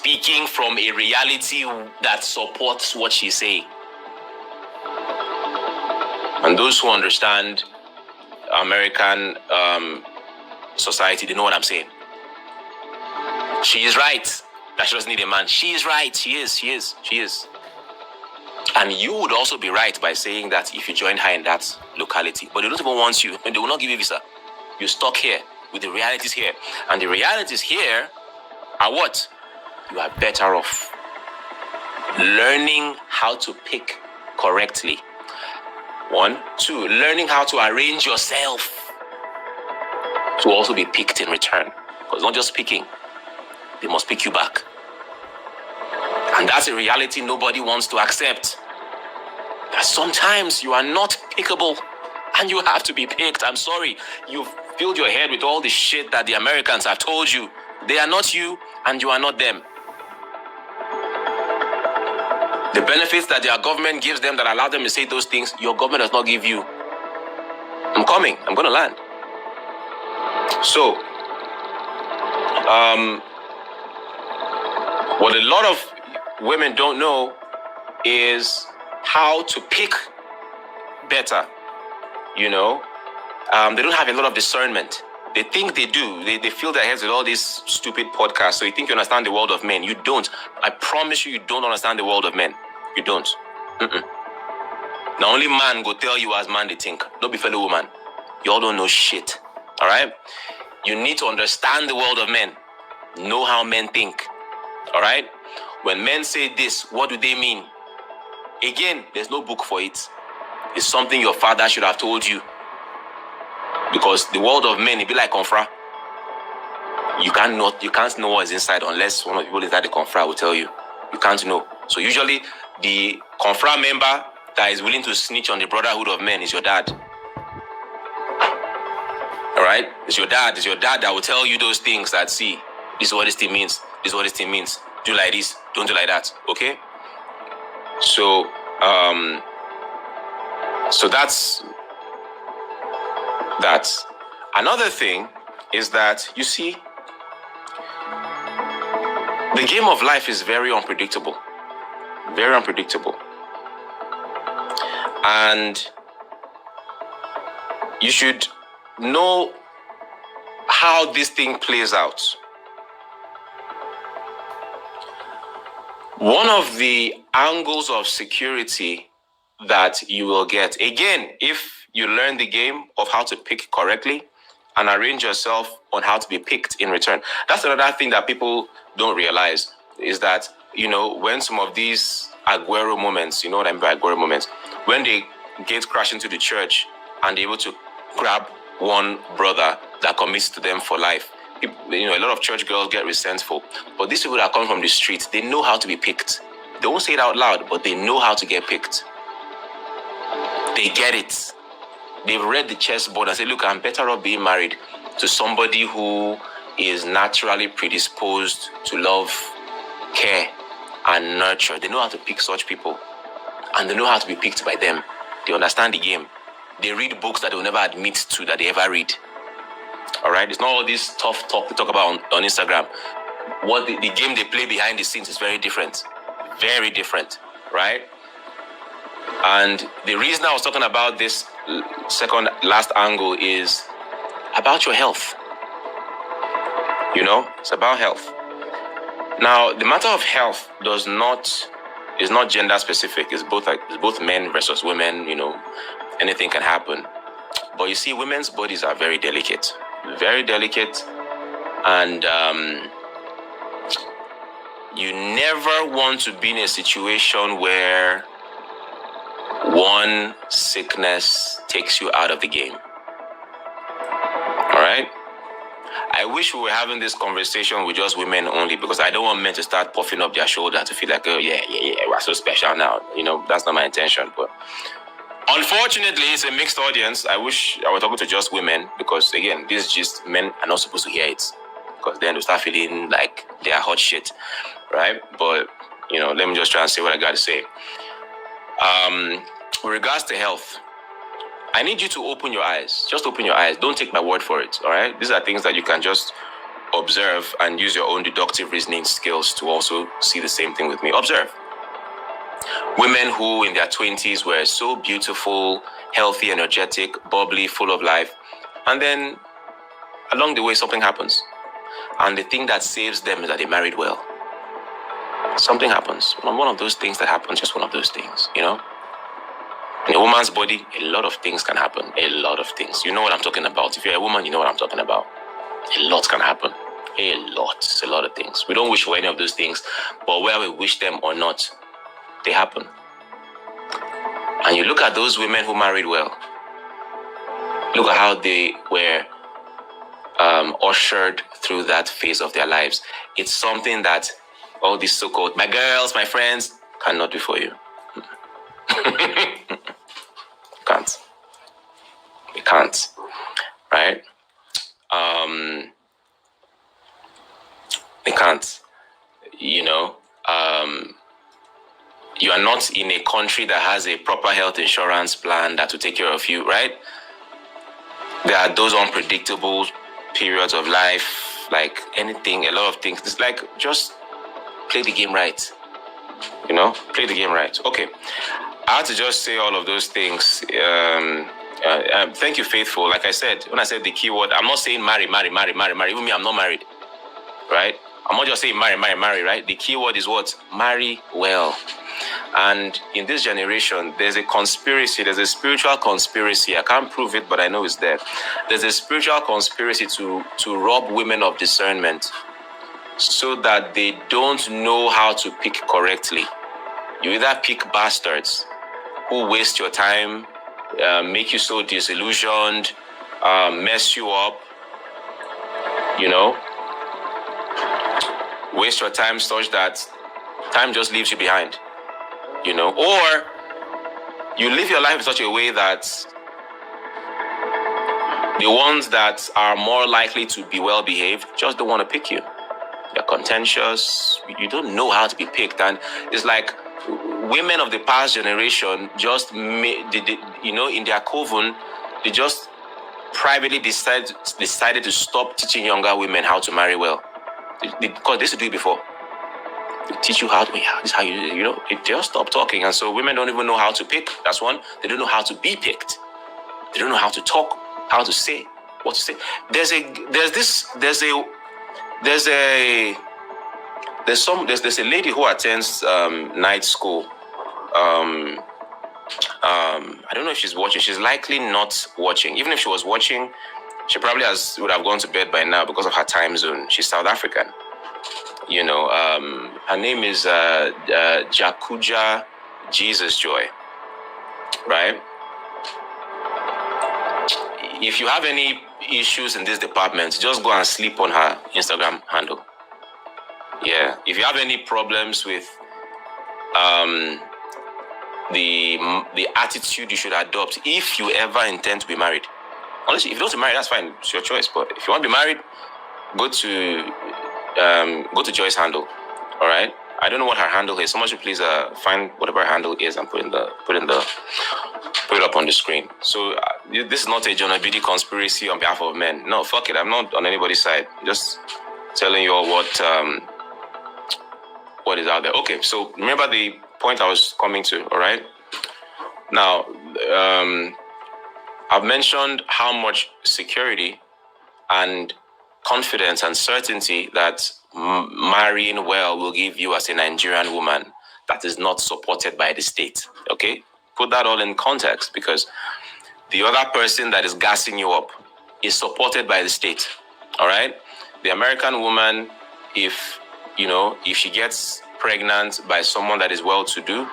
speaking from a reality that supports what she's saying. And those who understand American society, they know what I'm saying. She is right that she doesn't need a man. She is right. She is. And you would also be right by saying that if you join her in that locality. But they don't even want you. And they will not give you visa. You're stuck here with the realities here. And the realities here are what? You are better off learning how to pick correctly. 1, 2, learning how to arrange yourself to also be picked in return. Because not just picking, they must pick you back. And that's a reality nobody wants to accept. That sometimes you are not pickable and you have to be picked. I'm sorry, you've filled your head with all the shit that the Americans have told you. They are not you and you are not them. The benefits that their government gives them that allow them to say those things, your government does not give you. I'm coming. I'm going to land. So, what a lot of women don't know is how to pick better. You know, they don't have a lot of discernment. They think they do. They fill their heads with all these stupid podcasts. So you think you understand the world of men. You don't. I promise you, you don't understand the world of men. You don't. The only man go tell you as man they think. Don't be fellow woman. You all don't know shit. All right? You need to understand the world of men. Know how men think. All right? When men say this, what do they mean? Again, there's no book for it. It's something your father should have told you. Because the world of men, it be like confra. You can't know what's inside unless one of the people inside the confra will tell you. You can't know. So usually, the confra member that is willing to snitch on the brotherhood of men is your dad. All right? It's your dad. It's your dad that will tell you those things that, see, this is what this thing means. This is what this thing means. Do like this. Don't do like that. Okay? So that's that. Another thing is that, you see, the game of life is very unpredictable. Very unpredictable. And you should know how this thing plays out. One of the angles of security that you will get, again, if you learn the game of how to pick correctly and arrange yourself on how to be picked in return. That's another thing that people don't realize, is that, you know, when some of these Aguero moments, you know what I mean by Aguero moments, when they get crashed into the church and they're able to grab one brother that commits to them for life, you know, a lot of church girls get resentful. But these people that come from the streets, they know how to be picked. They won't say it out loud, but they know how to get picked. They get it. They've read the chessboard and say, look, I'm better off being married to somebody who is naturally predisposed to love, care, and nurture. They know how to pick such people. And they know how to be picked by them. They understand the game. They read books that they'll never admit to that they ever read. All right? It's not all this tough talk they talk about on Instagram. What the game they play behind the scenes is very different. Very different, right? And the reason I was talking about this second last angle is about your health. You know, it's about health. Now, the matter of health is not gender specific. It's both men versus women. You know, anything can happen. But you see, women's bodies are very delicate, and you never want to be in a situation where one sickness takes you out of the game. All right? I wish we were having this conversation with just women only, because I don't want men to start puffing up their shoulder to feel like, oh, yeah, we're so special now. You know, that's not my intention. But unfortunately, it's a mixed audience. I wish I were talking to just women, because, again, this is just men are not supposed to hear it, because then they'll start feeling like they are hot shit, right? But, you know, let me just try and say what I got to say. With regards to health, I need you to open your eyes. Just open your eyes. Don't take my word for it, all right? These are things that you can just observe and use your own deductive reasoning skills to also see the same thing with me. Observe. Women who in their 20s were so beautiful, healthy, energetic, bubbly, full of life, and then along the way something happens. And the thing that saves them is that they married well. Something happens. One of those things that happens, just one of those things, In a woman's body, a lot of things can happen. A lot of things. You know what I'm talking about. If you're a woman, you know what I'm talking about. A lot can happen. A lot of things. We don't wish for any of those things, but whether we wish them or not, they happen. And you look at those women who married well. Look at how they were ushered through that phase of their lives. It's something that all these so-called my girls, my friends cannot do for you. Can't. We can't. Right? They can't. You are not in a country that has a proper health insurance plan that will take care of you, right? There are those unpredictable periods of life, like anything, a lot of things. It's like, just play the game right. Play the game right. Okay. I had to just say all of those things. Thank you, Faithful. Like I said, when I said the keyword, I'm not saying marry. Even me, I'm not married, right? I'm not just saying marry, right? The keyword is what? Marry well. And in this generation, there's a conspiracy, there's a spiritual conspiracy. I can't prove it, but I know it's there. There's a spiritual conspiracy to rob women of discernment so that they don't know how to pick correctly. You either pick bastards who waste your time, make you so disillusioned, mess you up, waste your time such that time just leaves you behind, or you live your life in such a way that the ones that are more likely to be well behaved just don't want to pick you. They're contentious. You don't know how to be picked. And it's like women of the past generation just in their coven, they just privately decided to stop teaching younger women how to marry well. Because they used to do it before. They teach you how to, this is how they just stop talking. And so women don't even know how to pick. That's one. They don't know how to be picked. They don't know how to talk, how to say, what to say. There's a lady who attends night school. I don't know if she's watching. She's likely not watching. Even if she was watching, she probably would have gone to bed by now because of her time zone. She's South African. Her name is Jakuja Jesus Joy. Right? If you have any issues in this department, just go and sleep on her Instagram handle. Yeah. If you have any problems with the attitude you should adopt if you ever intend to be married. Honestly, if you don't want to marry, that's fine. It's your choice. But if you want to be married, go to Joy's handle. All right. I don't know what her handle is. Someone should please find whatever her handle is and put it up on the screen. So this is not a John Obidi conspiracy on behalf of men. No, fuck it. I'm not on anybody's side. Just telling you all what is out there. Okay. So remember the point I was coming to. All right. Now, I've mentioned how much security and confidence and certainty that marrying well will give you as a Nigerian woman that is not supported by the state. Okay? Put that all in context, because the other person that is gassing you up is supported by the state. All right? The American woman, if she gets pregnant by someone that is well-to-do,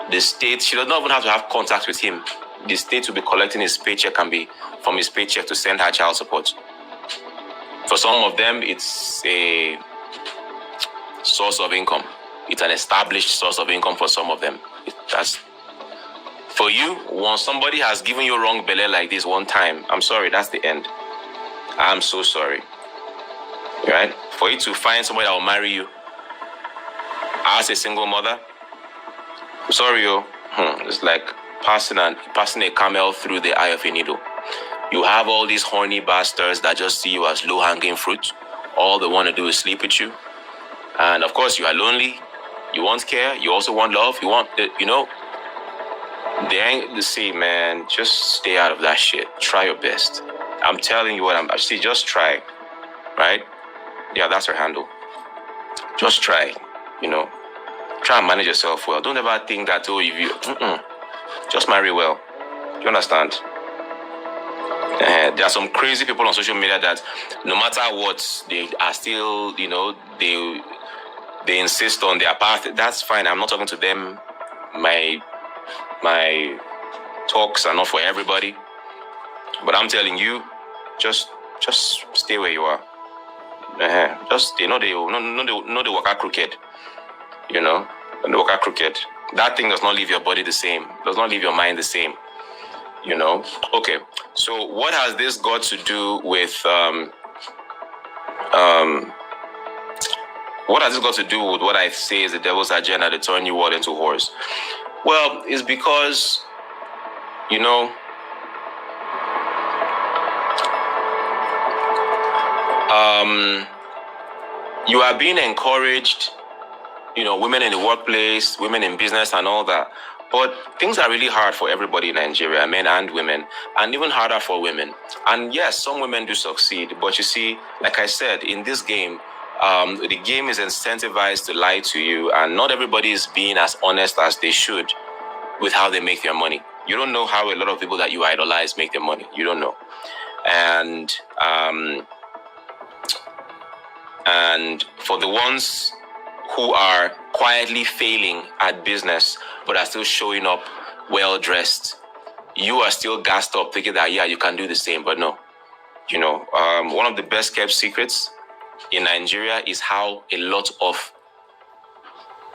the state, she does not even have to have contact with him. The state will be collecting his paycheck and be from his paycheck to send her child support. For some of them, it's a source of income. It's an established source of income for some of them. For you, once somebody has given you wrong belly like this one time, I'm sorry, that's the end. I'm so sorry. Right? For you to find somebody that will marry you as a single mother, I'm sorry, it's like passing a camel through the eye of a needle. You have all these horny bastards that just see you as low-hanging fruit, all they want to do is sleep with you. And of course, you are lonely. You want care. You also want love. You want, they ain't the same, man. Just stay out of that shit. Try your best. I'm telling you what I'm actually, just try, right? Yeah, that's her handle. Just try, try and manage yourself well. Don't ever think that, if you, just marry well. Do you understand? There are some crazy people on social media that no matter what, they are still, they insist on their path. That's fine. I'm not talking to them. My talks are not for everybody. But I'm telling you, just stay where you are. Just they work out crooked. They work out crooked. That thing does not leave your body the same. Does not leave your mind the same. Okay. So what has this got to do with what has this got to do with what I say is the devil's agenda to turn you all into whores? Well, it's because you are being encouraged, women in the workplace, women in business and all that. But things are really hard for everybody in Nigeria, men and women, and even harder for women. And yes, some women do succeed. But you see, like I said, in this game, the game is incentivized to lie to you, and not everybody is being as honest as they should with how they make their money. You don't know how a lot of people that you idolize make their money. You don't know. And for the ones who are quietly failing at business but are still showing up well dressed, you are still gassed up thinking that you can do the same. But no, one of the best kept secrets in Nigeria is how a lot of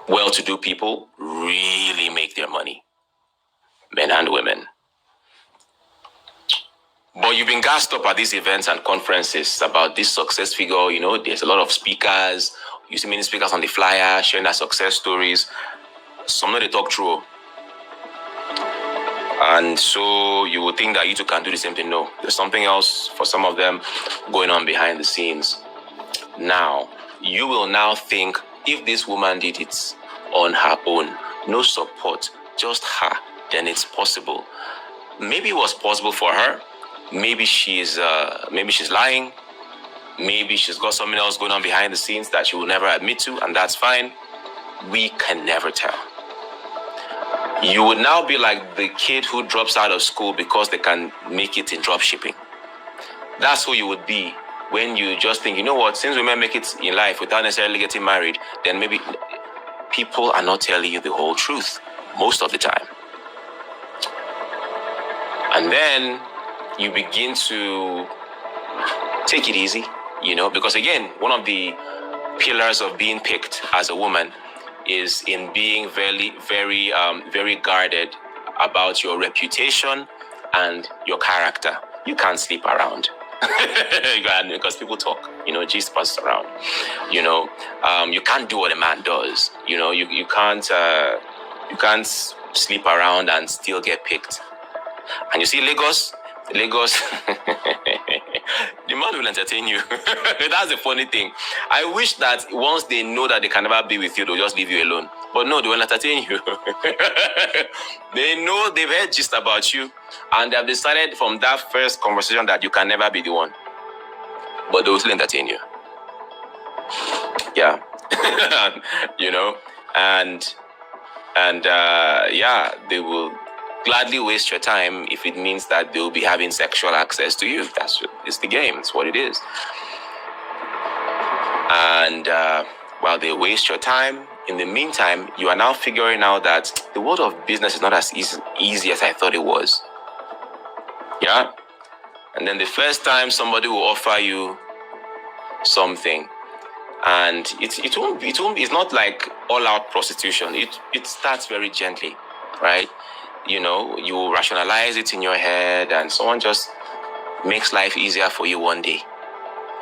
well-to-do people really make their money, men and women. But you've been gassed up at these events and conferences about this success figure. There's a lot of speakers. You see many speakers on the flyer sharing their success stories. Some know they talk true. And so you would think that you two can do the same thing. No, there's something else for some of them going on behind the scenes. Now, you will now think, if this woman did it on her own, no support, just her, then it's possible. Maybe it was possible for her. Maybe she's lying. Maybe she's got something else going on behind the scenes that she will never admit to, and that's fine. We can never tell. You would now be like the kid who drops out of school because they can make it in drop shipping. That's who you would be when you just think, since women make it in life without necessarily getting married, then maybe people are not telling you the whole truth most of the time. And then you begin to take it easy, because again, one of the pillars of being picked as a woman is in being very, very, very guarded about your reputation and your character. You can't sleep around. Because people talk, gist passes around. You can't do what a man does. You can't sleep around and still get picked. And you see Lagos, the man will entertain you. That's the funny thing. I wish that once they know that they can never be with you, they'll just leave you alone. But no, they will entertain you. They know, they've heard gist about you, and they have decided from that first conversation that you can never be the one. But they will still entertain you. Yeah. They will gladly waste your time if it means that they'll be having sexual access to you. It's the game. It's what it is. And while they waste your time, in the meantime, you are now figuring out that the world of business is not as easy as I thought it was. Yeah? And then the first time somebody will offer you something, and it's not like all-out prostitution. It starts very gently, right? You rationalize it in your head, and someone just makes life easier for you one day.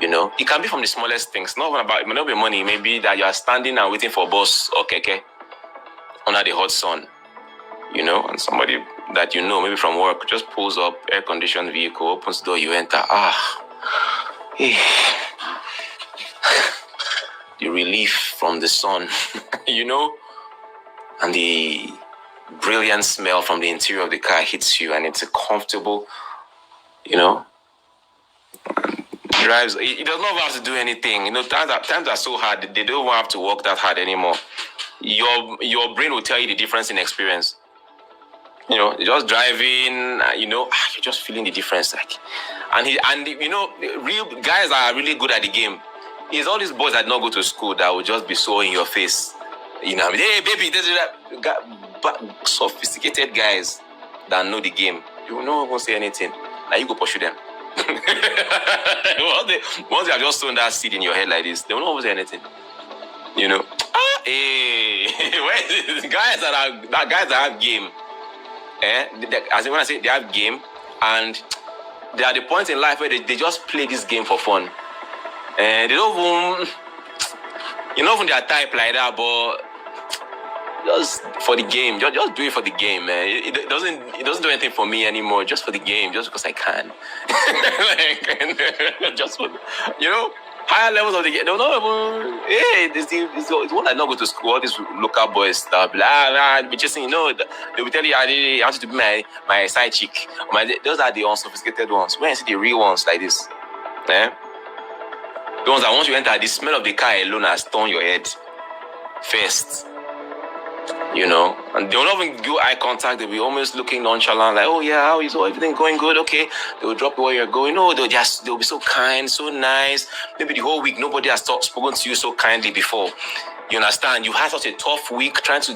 It can be from the smallest things. It may not be money. Maybe that you are standing and waiting for a bus or keke under the hot sun, and somebody that maybe from work, just pulls up, air-conditioned vehicle, opens the door, you enter. the relief from the sun, you know, and the brilliant smell from the interior of the car hits you, and it's a comfortable, you know, drives. It does not have to do anything. You know, times are so hard. They don't have to work that hard anymore. Your brain will tell you the difference in experience. You know, just driving. You know, you're just feeling the difference. Like, and you know, real guys are really good at the game. It's all these boys that don't go to school that will just be so in your face. You know, hey baby, this is that. But sophisticated guys that know the game, you will not even say anything. Now you go pursue them. Once they have just sown that seed in your head like this, they will not say anything. You know, hey, guys that have game. As when I say they have game, and there are the points in life where they just play this game for fun, and they don't even, you know, from their type like that, but just for the game, just do it for the game, man. It doesn't do anything for me anymore. Just for the game, just because I can. Like, just for, you know, higher levels of the game. They'll not even, hey, it's one that not go to school. All these local boys stuff, blah, be chasing. You know, they will tell you, I want you to be my side chick. Those are the unsophisticated ones. When you see the real ones like this, the ones that once you enter, the smell of the car alone has turned your head first. You know, and they will not even do eye contact. They'll be almost looking nonchalant, like, oh yeah, how is everything going good? Okay, they will drop you where you're going. No, they'll be so kind, so nice. Maybe the whole week nobody has spoken to you so kindly before. You understand? You had such a tough week trying to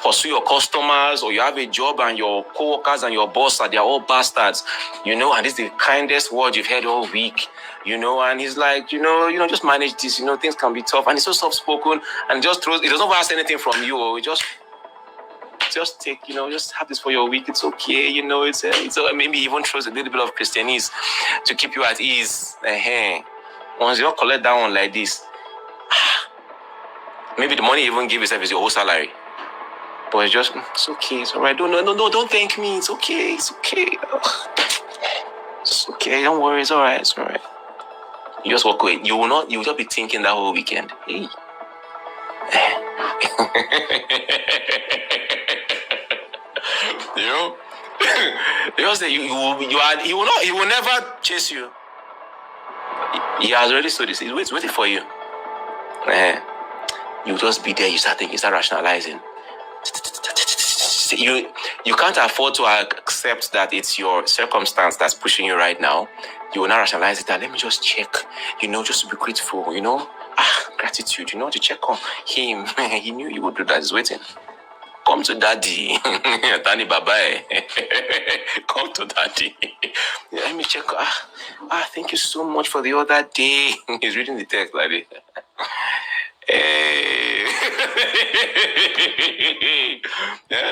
pursue your customers, or you have a job and your co-workers and your boss they're all bastards. You know, and this is the kindest word you've heard all week. You know, and he's like, you know, just manage this. You know, things can be tough, and he's so soft-spoken, and just throws. He doesn't ask anything from you, or he just take, you know, just have this for your week. It's okay, you know. It's maybe even throws a little bit of Christianese to keep you at ease. Once you don't collect that one like this, maybe the money you even give yourself is your whole salary. But it's okay. It's all right. No, don't thank me. It's okay. It's okay. It's okay. Don't worry. It's all right. It's all right. You just walk away. You will just be thinking that whole weekend. Hey. You know? Because he will never chase you. He has already sold this. He's waiting for you. You just be there. You start thinking, you start rationalizing. You can't afford to accept that it's your circumstance that's pushing you right now. You will not rationalize it. That let me just check, you know, just to be grateful, you know. Gratitude, you know, to check on him. He knew you would do that. He's waiting. Come to daddy. Tani Baba. Come to daddy. Let me check. Thank you so much for the other day. He's reading the text like this.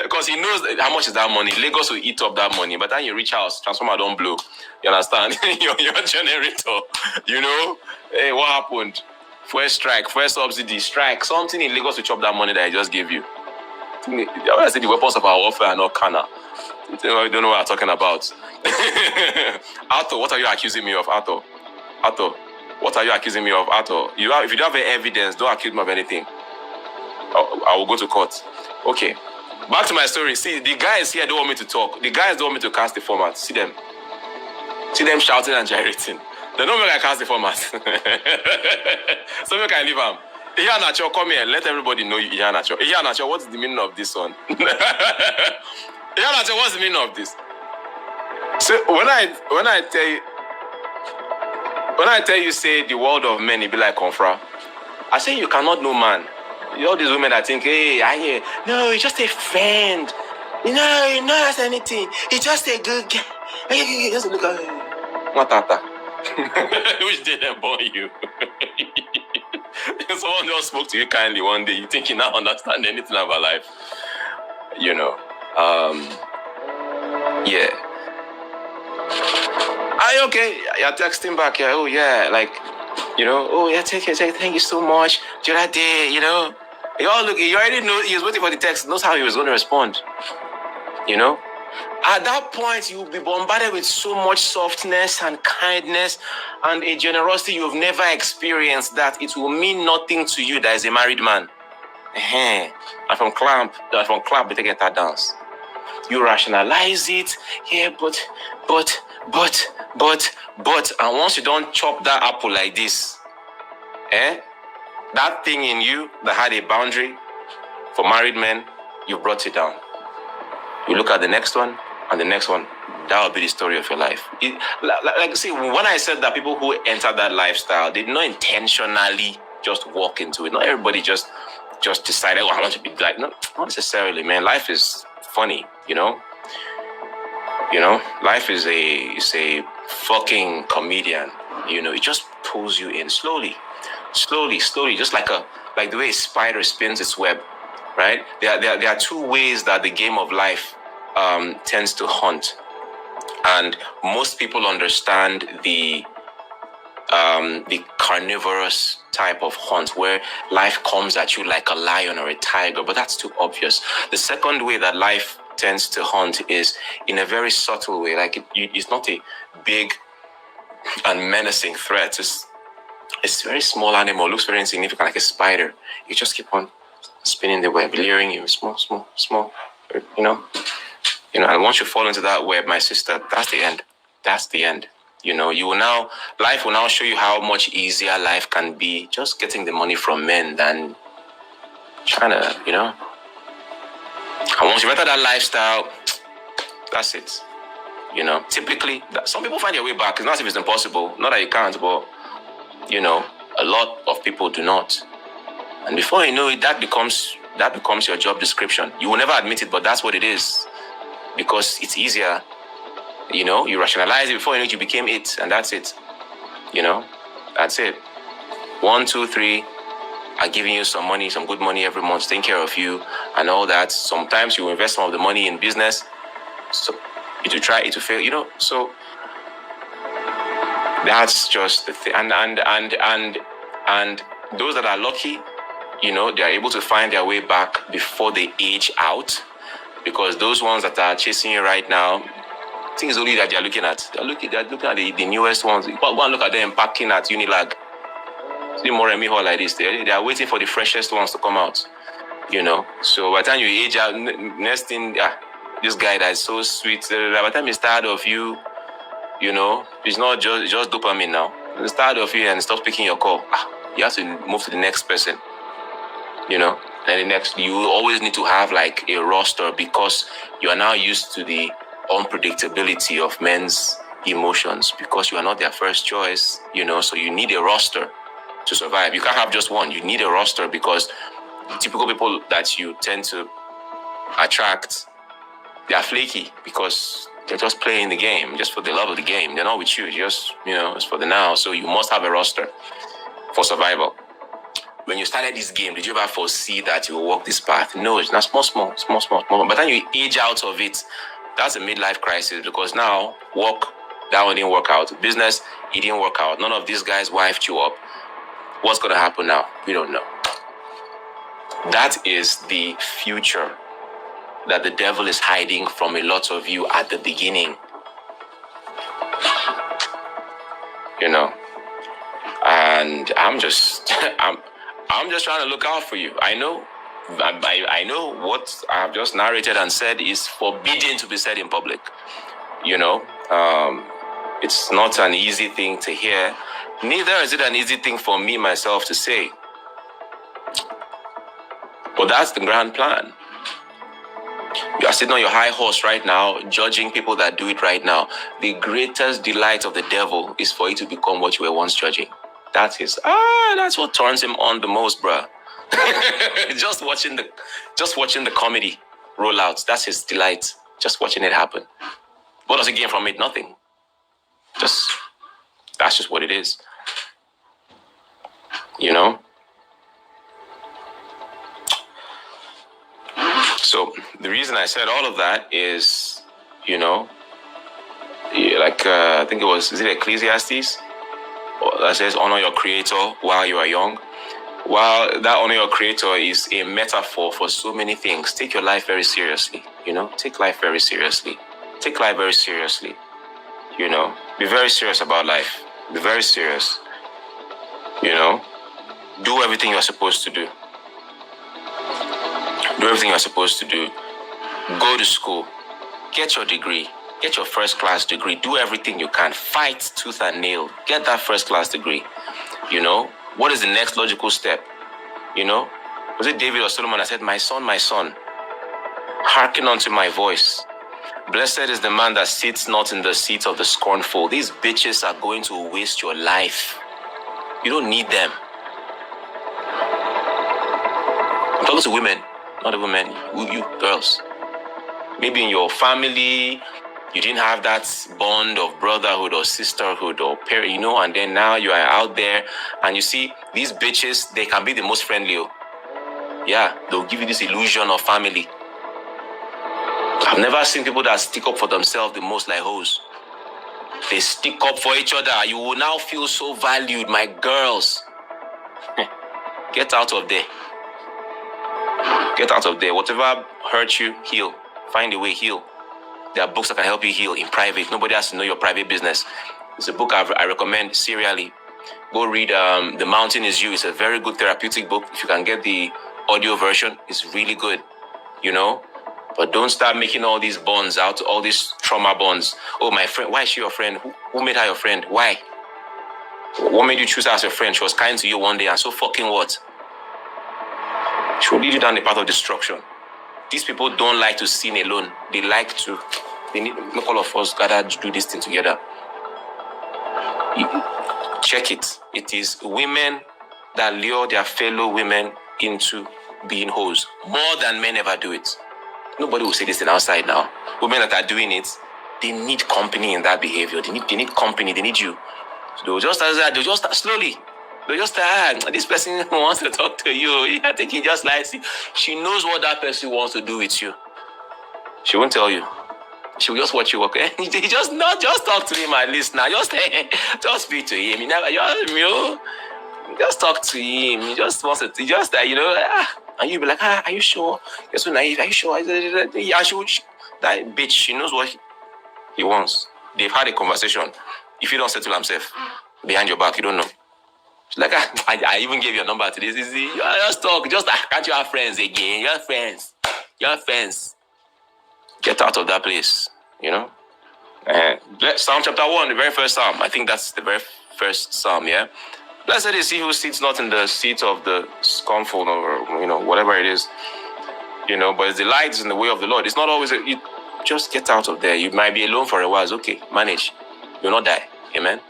Because he knows how much is that money. Lagos will eat up that money. But then you reach house, transformer don't blow. You understand? your generator. You know? Hey, what happened? First strike, first subsidy, strike. Something in Lagos will chop that money that I just gave you. When I say the weapons of our warfare are not carnal, you don't know what I'm talking about. Arthur, what are you accusing me of, Arthur? Arthur, what are you accusing me of, Arthur? If you don't have any evidence, don't accuse me of anything. I will go to court. Okay. Back to my story. See, the guys here don't want me to talk. The guys don't want me to cast the format. See them shouting and gyrating. They don't make I cast the format. So make I leave them. Ihanacho, come here. Let everybody know you, Ihanacho. Ihanacho, what's the meaning of this one? Ihanacho, what's the meaning of this? So when I tell you, say the world of men, it be like confra. I say you cannot know man. All these women that think, hey, no, he's just a friend. You know, he knows that's anything. He's just a good guy. Just look at him. Matata. Which day they born you? Someone just spoke to you kindly one day. You think you now understand anything about life? You know. Yeah. Are you okay? You're texting back. Yeah. Oh, yeah. Like, you know. Oh, yeah. Take it. Thank you so much. The other day, you know. You already know. He was waiting for the text. Knows how he was going to respond. You know. At that point, you'll be bombarded with so much softness and kindness and a generosity you've never experienced that it will mean nothing to you that is a married man. And from clamp, we take that dance. You rationalize it, yeah, but, and once you don't chop that apple like this, that thing in you that had a boundary for married men, you brought it down. You look at the next one and the next one, that will be the story of your life. See, when I said that people who enter that lifestyle, they did not intentionally just walk into it. Not everybody just decided, I want to be like, no, not necessarily, man. Life is funny, you know? Life is a fucking comedian, it just pulls you in slowly, just like the way a spider spins its web, right? There are two ways that the game of life tends to hunt, and most people understand the carnivorous type of hunt where life comes at you like a lion or a tiger, but that's too obvious. The second way that life tends to hunt is in a very subtle way, like it's not a big and menacing threat. It's a very small animal, looks very insignificant, like a spider. You just keep on spinning the web, luring you, small, and once you fall into that web, my sister, that's the end. Life will now show you how much easier life can be just getting the money from men than trying to, And once you enter that lifestyle, that's it. Typically, some people find their way back. It's not as if it's impossible. Not that you can't, but, a lot of people do not. And before you know it, that becomes your job description. You will never admit it, but that's what it is. Because it's easier. You rationalize it before you know it, you became it, and that's it. That's it. 1, 2, 3 are giving you some money, some good money every month, taking care of you and all that. Sometimes you invest some of the money in business, so it will try, it will fail, so that's just the thing. And those that are lucky, they are able to find their way back before they age out, because those ones that are chasing you right now, things only that they're looking at. They're looking at the newest ones. Go and look at them packing at Unilag. See more Remy Hall like this. They are waiting for the freshest ones to come out. So by the time you age out, next thing, this guy that is so sweet. By the time he's tired of you, it's not just dopamine now. He's tired of you and stops picking your call. You have to move to the next person. And the next, you always need to have like a roster, because you are now used to the unpredictability of men's emotions, because you are not their first choice, so you need a roster to survive. You can't have just one. You need a roster, because the typical people that you tend to attract, they are flaky because they're just playing the game just for the love of the game. They're not with you, just, it's for the now. So you must have a roster for survival. When you started this game, did you ever foresee that you will walk this path? No, it's not small. But then you age out of it. That's a midlife crisis, because now work, that one didn't work out. Business, it didn't work out. None of these guys wifed you up. What's going to happen now? We don't know. That is the future that the devil is hiding from a lot of you at the beginning. And I'm just trying to look out for you. I know what I have just narrated and said is forbidden to be said in public. It's not an easy thing to hear. Neither is it an easy thing for me myself to say. But that's the grand plan. You are sitting on your high horse right now, judging people that do it right now. The greatest delight of the devil is for you to become what you were once judging. That's what turns him on the most, bruh. just watching the comedy roll out. That's his delight. Just watching it happen. What does he gain from it? Nothing. That's just what it is. So the reason I said all of that is, I think is it Ecclesiastes? That says, honor your creator while you are young. While that honor your creator is a metaphor for so many things, take your life very seriously. take life very seriously. Take life very seriously. Be very serious about life. Be very serious. Do everything you're supposed to do. Do everything you're supposed to do. Go to school. Get your degree. Get your first class degree. Do everything you can. Fight tooth and nail. Get that first class degree. What is the next logical step? Was it David or Solomon that said, my son, hearken unto my voice. Blessed is the man that sits not in the seat of the scornful. These bitches are going to waste your life. You don't need them. I'm talking to women, not even men. You girls. Maybe in your family, you didn't have that bond of brotherhood or sisterhood or parent, and then now you are out there and you see these bitches, they can be the most friendly. Yeah, they'll give you this illusion of family. I've never seen people that stick up for themselves the most like hoes. They stick up for each other. You will now feel so valued, my girls. Get out of there. Get out of there. Whatever hurt you, heal. Find a way, heal. There are books that can help you heal in private. Nobody has to know your private business. It's a book I recommend serially. Go read The Mountain Is You. It's a very good therapeutic book. If you can get the audio version, it's really good. But don't start making all these bonds out, all these trauma bonds. Oh, my friend, why is she your friend? Who made her your friend? Why? What made you choose her as your friend? She was kind to you one day, and so fucking what? She will lead you down the path of destruction. These people don't like to sin alone. They need make all of us gather to do this thing together. Check it. It is women that lure their fellow women into being hoes. More than men ever do it. Nobody will say this thing outside now. Women that are doing it, they need company in that behavior. They need company. They need you. So they'll just slowly. They'll just this person wants to talk to you. I think he just likes you. She knows what that person wants to do with you. She won't tell you. She will just watch you walk. Just talk to him at least now. Just speak to him. Just talk to him. He just wants to. And you be like, are you sure? You're so naive. Are you sure? That bitch, she knows what he wants. They've had a conversation. If you don't settle himself behind your back, you don't know. She's like, I even gave your number to this. Just talk. Can't you have friends again? You have friends. Get out of that place. Psalm chapter 1, the very first Psalm. I think that's the very first Psalm, yeah? Blessed is he who sits not in the seat of the scornful or, whatever it is. But his delight is in the way of the Lord. It's not always, just get out of there. You might be alone for a while. It's okay. Manage. You'll not die. Amen?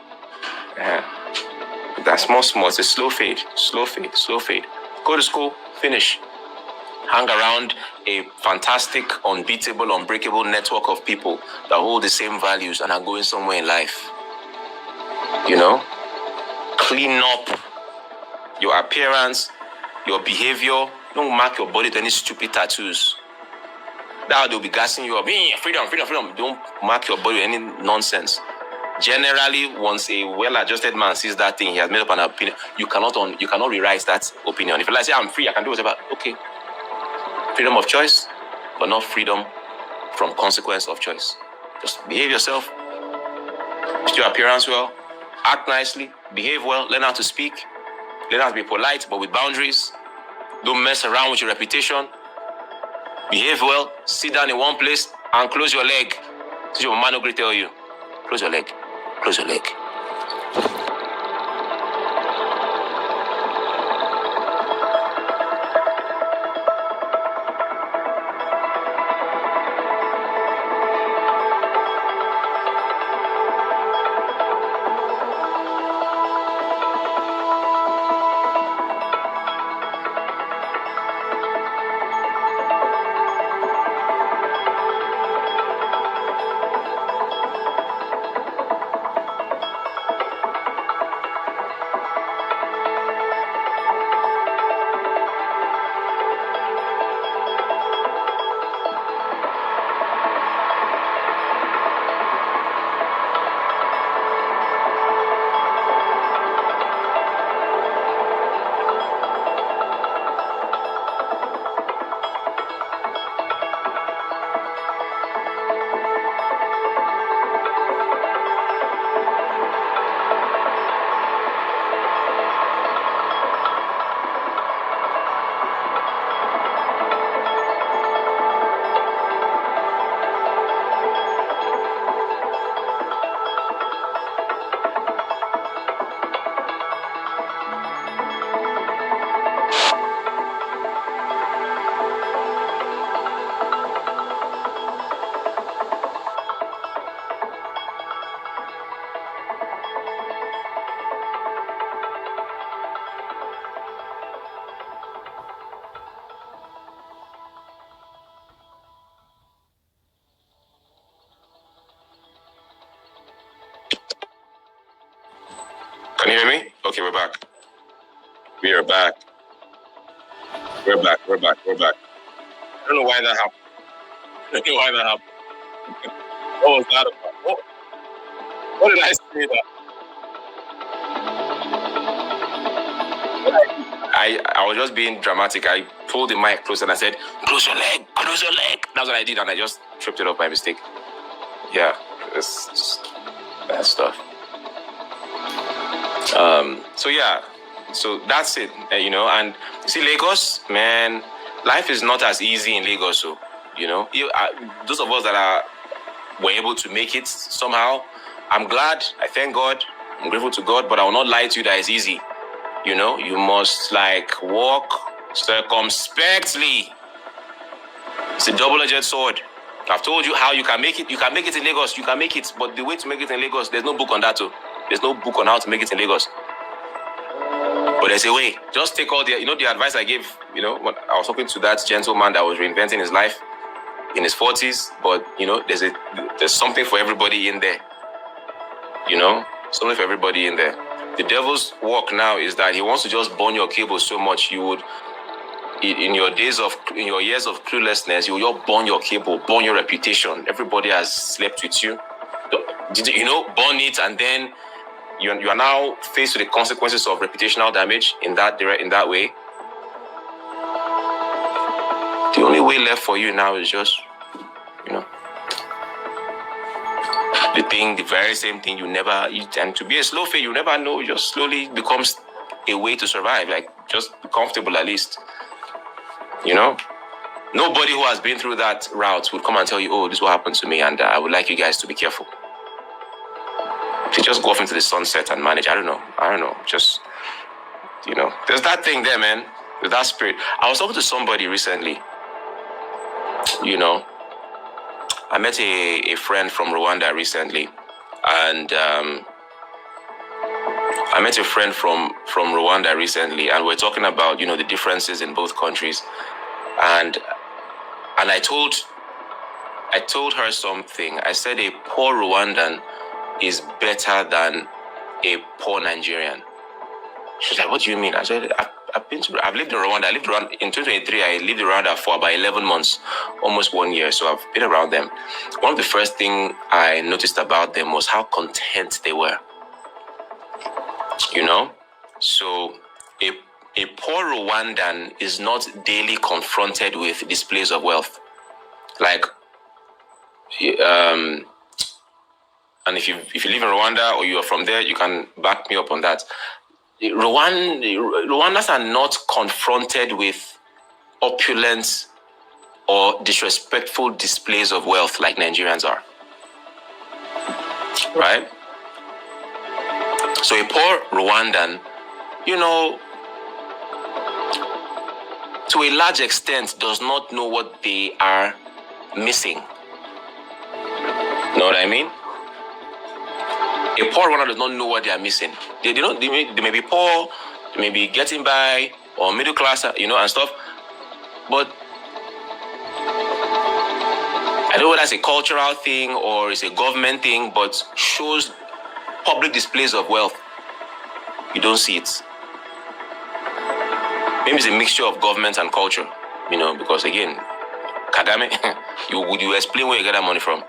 That's small. It's a slow fade. Go to school. Finish. Hang around a fantastic, unbeatable, unbreakable network of people that hold the same values and are going somewhere in life. Clean up your appearance, your behavior. Don't mark your body with any stupid tattoos. That they'll be gassing you up. Freedom. Don't mark your body with any nonsense. Generally, once a well-adjusted man sees that thing, he has made up an opinion. You cannot rewrite that opinion. If you like say I'm free, I can do whatever. Okay. Freedom of choice, but not freedom from consequence of choice. Just behave yourself. Do your appearance well. Act nicely. Behave well. Learn how to speak. Learn how to be polite, but with boundaries. Don't mess around with your reputation. Behave well. Sit down in one place and close your leg. So your man will tell you. Close your leg. Close your leg. Can you hear me? Okay, we're back. We are back. We're back. We're back. We're back. I don't know why that happened. I don't know why that happened. What was that about? What did I say that? I was just being dramatic. I pulled the mic closer and I said, close your leg, close your leg. That's what I did, and I just tripped it up by mistake. Yeah, it's bad stuff. So yeah, so that's it, you know. And see, Lagos, man, life is not as easy in Lagos. So, you know, those of us that were able to make it somehow, I'm glad. I thank God. I'm grateful to God. But I will not lie to you that it's easy. You know, you must like walk circumspectly. It's a double-edged sword. I've told you how you can make it. You can make it in Lagos. You can make it. But the way to make it in Lagos, there's no book on that too. There's no book on how to make it in Lagos. But there's a way. Just take all the advice I gave, when I was talking to that gentleman that was reinventing his life in his 40s. But, there's something for everybody in there. Something for everybody in there. The devil's work now is that he wants to just burn your cable so much you would, in your years of cluelessness, you will burn your cable, burn your reputation. Everybody has slept with you. Burn it, and then you are now faced with the consequences of reputational damage in that way. The only way left for you now is just, the very same thing and to be a slow fade, you never know, it just slowly becomes a way to survive, like just be comfortable at least. Nobody who has been through that route would come and tell you, oh, this is what happened to me, and I would like you guys to be careful. To just go off into the sunset and manage. I don't know. Just, there's that thing there, man. There's that spirit. I was talking to somebody recently. I met a friend from Rwanda recently. And we're talking about, the differences in both countries. And I told her something. I said a poor Rwandan is better than a poor Nigerian. She was like, what do you mean? I said, I've lived in Rwanda. In 2023, I lived in Rwanda for about 11 months, almost 1 year. So I've been around them. One of the first things I noticed about them was how content they were. So a poor Rwandan is not daily confronted with displays of wealth. Like, and if you live in Rwanda or you are from there, you can back me up on that. Rwandans are not confronted with opulence or disrespectful displays of wealth like Nigerians are. Right? So a poor Rwandan, to a large extent, does not know what they are missing. Know what I mean? A poor Rwandan does not know what they are missing. They may be poor, they may be getting by, or middle class, and stuff. But I don't know whether it's a cultural thing or it's a government thing, but shows public displays of wealth. You don't see it. Maybe it's a mixture of government and culture, because again, Kagame, would you explain where you get that money from?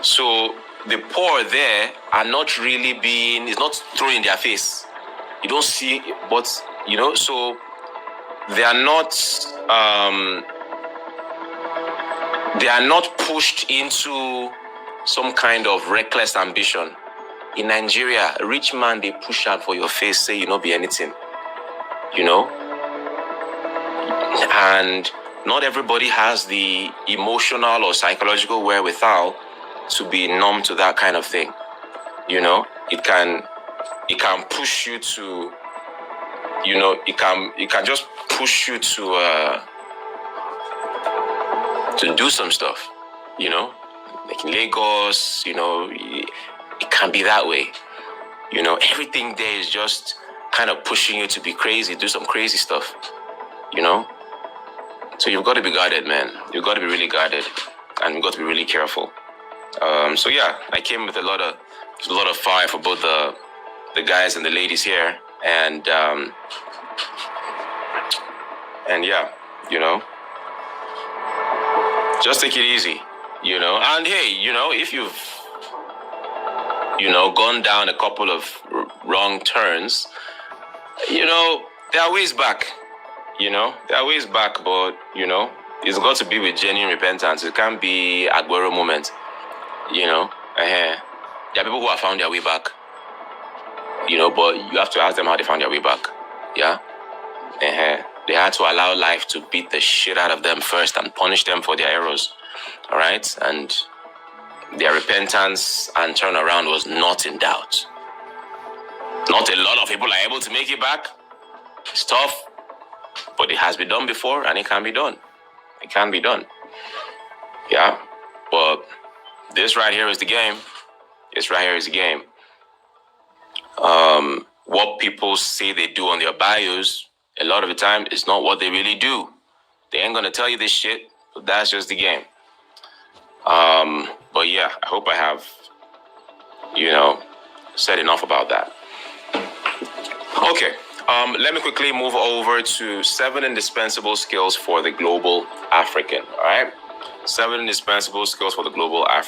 So the poor there are not really it's not thrown in their face. You don't see, but, so they are not pushed into some kind of reckless ambition. In Nigeria, a rich man, they push out for your face, say you not be anything, and not everybody has the emotional or psychological wherewithal to be numb to that kind of thing. It can push you to, it can just push you to do some stuff, like in Lagos, it can be that way. Everything there is just kind of pushing you to be crazy, do some crazy stuff, So you've got to be guarded, man. You've got to be really guarded, and you've got to be really careful. So yeah, I came with a lot of There's a lot of fire for both the guys and the ladies here, and yeah, just take it easy, and hey, if you've gone down a couple of wrong turns, there are ways back. There are ways back, but it's got to be with genuine repentance. It can't be Aguero moment. There are people who have found their way back. But you have to ask them how they found their way back. Yeah. They had to allow life to beat the shit out of them first and punish them for their errors. All right, and their repentance and turnaround was not in doubt. Not a lot of people are able to make it back. It's tough, but it has been done before, and it can be done. It can be done. Yeah, but this right here is the game. This right here is the game. What people say they do on their bios, a lot of the time, is not what they really do. They ain't gonna tell you this shit, but that's just the game. But yeah, I hope I have, said enough about that. Okay, let me quickly move over to 7 indispensable skills for the global African, all right? 7 indispensable skills for the global African.